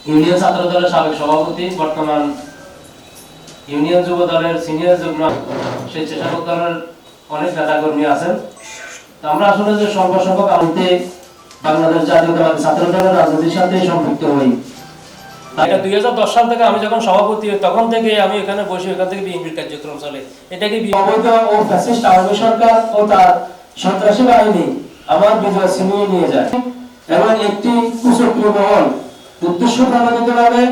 Union ছাত্র দলের সাবেক সভাপতি, বর্তমান ইউনিয়ন যুব দলের সিনিয়র যুগ্ম স্বেচ্ছাসেবক দলের অনেক নেতাকর্মী আছেন। আমরা আসলে যে স্বল্প সংখ্যক আনতে বাংলাদেশ জাতীয়তাবাদী ছাত্র দলের রাজনীতির সাথে সম্পৃক্ত হই। এটা 2010 সাল থেকে আমি যখন সভাপতি হই তখন থেকে আমি এখানে বসে এখান থেকে বিএনপির কার্যক্রম চলে। এটাকে অবৈধ ও ফ্যাসিস্ট আওয়ামী সরকার ও তার সন্ত্রাসী বাহিনী আমার বিজয় ছিনিয়ে নিয়ে যায় এবং একটি কুচক্রী মহল উদ্দেশ্য প্রণোদিতভাবে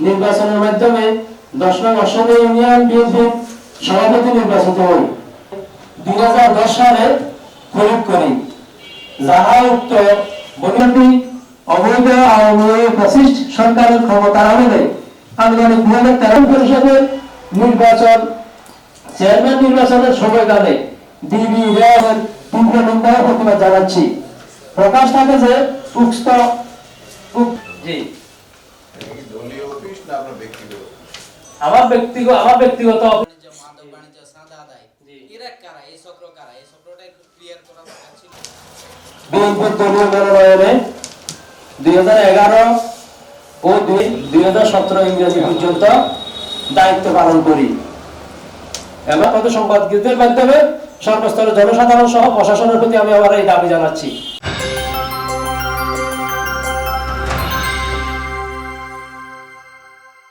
নির্বাচনের মাধ্যমে 10 নং অসহায় ইউনিয়ন বিএনপির সভাপতি নির্বাচিত হই। 2010 সালে খরিদ করি, যাহা উক্ত বলিটি অবৈধ আওয়ামী ফ্যাসিস্ট সরকারের ক্ষমতার আমলে আনুমানিক 2013 পরিষদের নির্বাচন চেয়ারম্যান নির্বাচনের সময়কালে ডিবি র্যাবের তীব্র নিন্দা ও প্রতিবাদ জানাচ্ছি। প্রকাশ থাকে যে উক্ত জি দলীয় অফিস না আপনার ব্যক্তিগত? আমার ব্যক্তিগত মাদক বাণিজ্য সাদা আদায় এরা কারা, এই চক্র কারা, এই চক্রটা একটু ক্লিয়ার করা দরকার ছিল। বিএনপির দলীয় মনোনয়নে 2011 ও 2017 ইংরেজি পর্যন্ত দায়িত্ব পালন করি এবং কত সংবাদকর্মীদের মাধ্যমে সর্বস্তরের জনসাধারণ সহ প্রশাসনের প্রতি আমি আমার এই দাবি জানাচ্ছি।